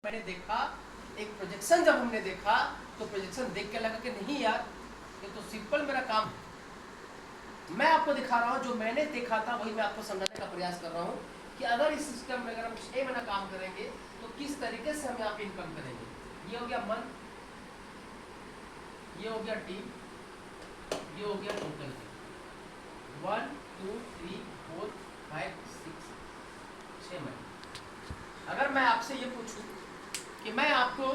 मैंने देखा एक प्रोजेक्शन, जब हमने देखा तो प्रोजेक्शन देख के लगा कि नहीं यार ये तो सिंपल मेरा काम है। मैं आपको दिखा रहा हूँ जो मैंने देखा था वही मैं आपको समझाने का प्रयास कर रहा हूँ कि अगर इस सिस्टम में अगर हम 6 महीना काम करेंगे तो किस तरीके से हम यहाँ पे इनकम करेंगे। ये हो गया मंथ, ये हो गया टीम, ये हो गया टोटल 1 2 3 4 5 6 महीने। अगर मैं आपसे ये पूछूं कि मैं आपको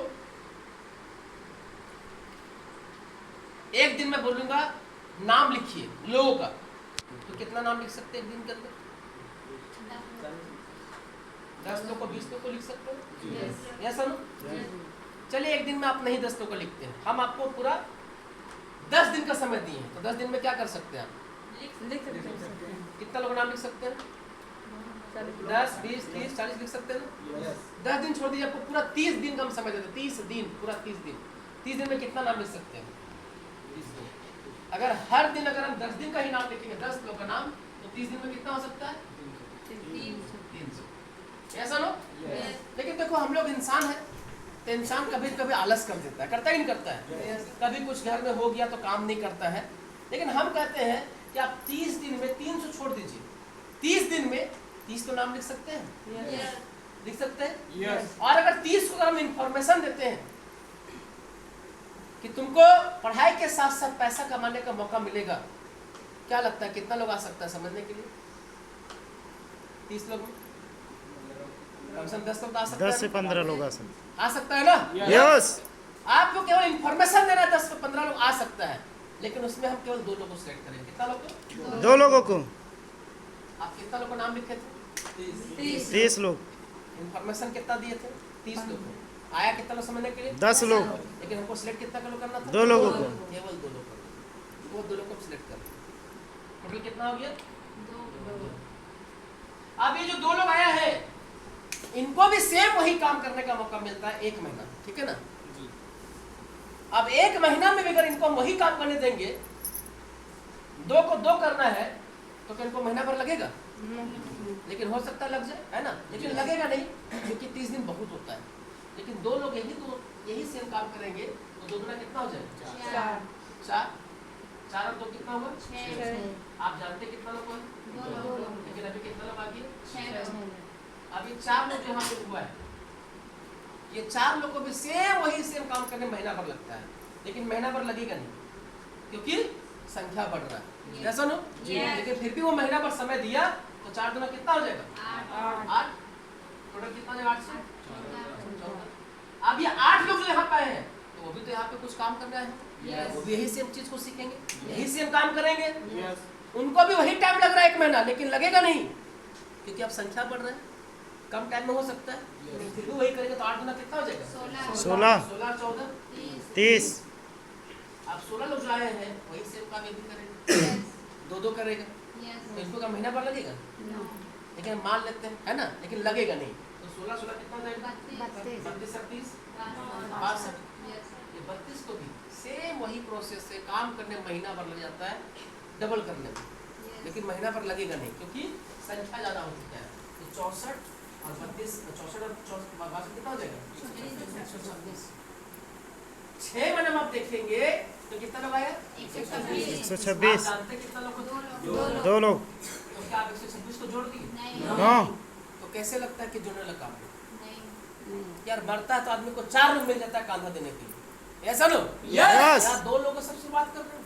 एक दिन में बोलूंगा नाम लिखिए लोगों का, तो कितना नाम लिख सकते हैं एक दिन के अंदर? 10 लोग को 20 लोग को लिख सकते हो? Yes no? चलिए एक दिन में आप नहीं 10 लोग को लिखते हैं, हम आपको पूरा 10 दिन का समय दिए हैं, तो 10 दिन में क्या कर सकते हैं आप? लिख सकते हैं। कितना लोग नाम लिख सकते हैं? 10 20 30 40 लिख सकते हैं ना? 10 दिन छोड़ दीजिए, आपको पूरा 30 दिन का हम समय देते हैं। 30 दिन, पूरा 30 दिन। 30 दिन में कितना नाम लिख सकते हैं? 30 दिन। अगर हर दिन अगर हम 10 दिन का ही नाम लिखेंगे 10 लोग का नाम, तो 30 दिन में कितना हो सकता है? 300। ऐसा नो? लेकिन देखो हम लोग इंसान है तो इंसान कभी कभी आलस कर देता है, करता ही नहीं करता है। कभी कुछ घर में हो गया तो काम नहीं करता है, लेकिन हम कहते हैं कि आप 30 दिन में 300 छोड़ दीजिए, 30 दिन में 30 तो नाम लिख सकते हैं? लिख सकते हैं? और अगर 30 को हम इंफॉर्मेशन देते हैं कि तुमको पढ़ाई के साथ साथ पैसा कमाने का मौका मिलेगा, क्या लगता है कितना लोग आ सकता है समझने के लिए? 30 लोग में कम से कम 10 लोग आ सकते हैं। 10 से 15 लोग आ सकता है ना? यस। आपको केवल इंफॉर्मेशन देना है, 10 से 15 लोग आ सकता है, लेकिन उसमें हम केवल 2 लोगों को सिलेक्ट करेंगे। कितना लोग को? 2 लोगों को। आप कितना लोग का नाम लिखे थे? 30 लोग। इंफॉर्मेशन कितना दिए थे? 30 लोग को। आया कितना लोग समझने के लिए? 10 लोग। लेकिन हमको सिलेक्ट कितना लोग करना था? 2 लोगों को। केवल 2 लोग को। वो 2 लोग को सिलेक्ट कर। टोटल कितना हो गया? 2। अब ये जो 2 लोग आया है इनको भी सेम वही काम करने का मौका मिलता है 1 महीना, ठीक है ना? अब 1 महीना में भी अगर इनको हम वही काम करने देंगे, 2 को 2 करना है, तो क्या इनको महीना भर लगेगा? लेकिन हो सकता है लग जाए, है ना? लेकिन लगेगा नहीं, क्योंकि 30 दिन बहुत होता है। लेकिन 2 लोग यही सेम काम करेंगे तो 2 गुना कितना हो जाएगा? 4। 4 और 2 कितना होगा? 6। आप जानते कितना लोग हैं? 2 लोग। लेकिन अभी कितना लोग आ गए? 6। अभी 4 लोग यहाँ पे हुआ है, ये 4 लोग को भी वही सेम काम करने महीना भर लगता है, लेकिन महीना भर लगेगा नहीं क्योंकि संख्या बढ़ रहा है। ऐसा नो? लेकिन फिर भी वो महीना भर समय दिया तो 4 गुना कितना हो जाएगा? 8। टोटल कितना हो जाएगा? 8 से 14। अब ये 8 लोग जो यहाँ पे आए हैं तो वो भी तो यहाँ पे कुछ काम करना है, वो भी यही सेम चीज को सीखेंगे, यही सेम काम करेंगे। उनको भी वही टाइम लग रहा है 1 महीना, लेकिन लगेगा नहीं क्योंकि अब संख्या बढ़ रहा है, कम टाइम में हो सकता है, फिर भी वही करेगा तो 8 गुना कितना हो जाएगा? 16 14 30। अब 16 लोग जो आए हैं वही सेम काम ये भी करेंगे, 2-2 करेगा, तो इसको का महीना भर लगेगा? लेकिन हम मान लेते हैं, है ना? लेकिन लगेगा नहीं, तो 16 कितना हो जाएगा? 32 36 62। ये 32 को भी सेम वही प्रोसेस से काम करने महीना भर लग जाता है, डबल करने में, लेकिन महीना भर लगेगा नहीं क्योंकि संख्या ज़्यादा हो चुका है। तो 64 और 32, 64 और 62 कितना हो जाएगा? 126। 6 महीने में आप देखेंगे तो कितना लोग आया? 126। जानते कितना लोग? 2 लोग। तो क्या आप 126 को जोड़ दिए? हाँ। तो कैसे लगता है कि जोड़ने लगा काम यार? बढ़ता है तो आदमी को 4 लोग मिल जाता है कांधा देने के लिए, ऐसा लो? यस। 2 लोगों से शुरुआत कर रहे हो।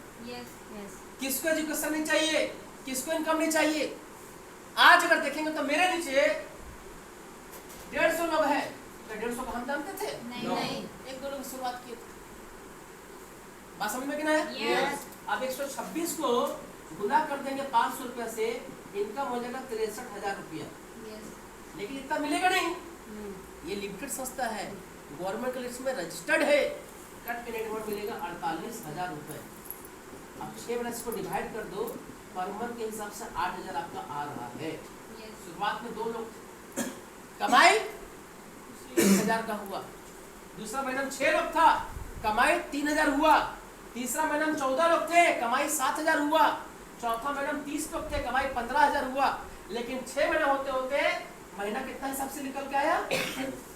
किसको एजुकेशन नहीं चाहिए, किसको इनकम नहीं चाहिए? आज अगर देखेंगे तो मेरे नीचे 150 लोग हैं, तो 150 को हम जानते थे? नहीं। 1-2 लोग शुरुआत किए थे। बात समझ में कि ना है? अब 126 को गुना कर देंगे 500 रुपया से, इनकम हो जाएगा 63,000 रुपया। लेकिन इतना मिलेगा नहीं, ये लिमिटेड संस्था है, गवर्नमेंट के लिस्ट में रजिस्टर्ड है, कट के नेटवर्क मिलेगा 48,000 रुपए। अब 6 महीने इसको डिवाइड कर दो, पर मंथ के हिसाब से 8,000 आपका आ रहा है। शुरुआत में 2 लोग कमाई 1,000 का हुआ, दूसरा महीना में 6 लोग था, कमाई 3,000 हुआ, तीसरा महीना में 14 लोग थे, कमाई 7,000 हुआ, चौथा महीना में 30 लोग थे, कमाई 15,000 हुआ। लेकिन 6 महीने होते होते महीना कितना हिसाब से निकल के आया?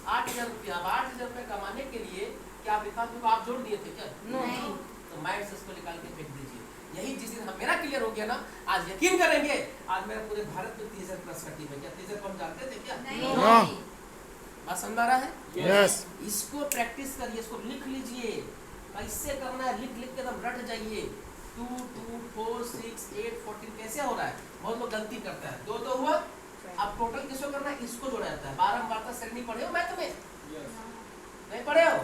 8,000 रुपया। अब 8 क्या आप लिखा क्योंकि आप जोड़ दिए थे क्या? नहीं। तो माइंड से इसको निकाल के फेंक दीजिए। यही जिस दिन मेरा क्लियर हो गया ना, आज यकीन करेंगे, आज मेरा पूरे भारत में 30,000 प्लस का टीम है। क्या 30,000 को हम जानते थे क्या? नो। बात समझ आ रहा है? यस। इसको प्रैक्टिस करिए, इसको लिख लीजिए। कैसे करना है लिख लिख के एकदम रट जाइए। 2 2 4 6 8 14 कैसे हो रहा है? बहुत लोग गलती करता है। 2 2 हुआ, अब टोटल किसको करना है? इसको जोड़ा जाता है। 12 में 12 श्रेणी पढ़े हो मैथ में? नहीं पढ़े हो?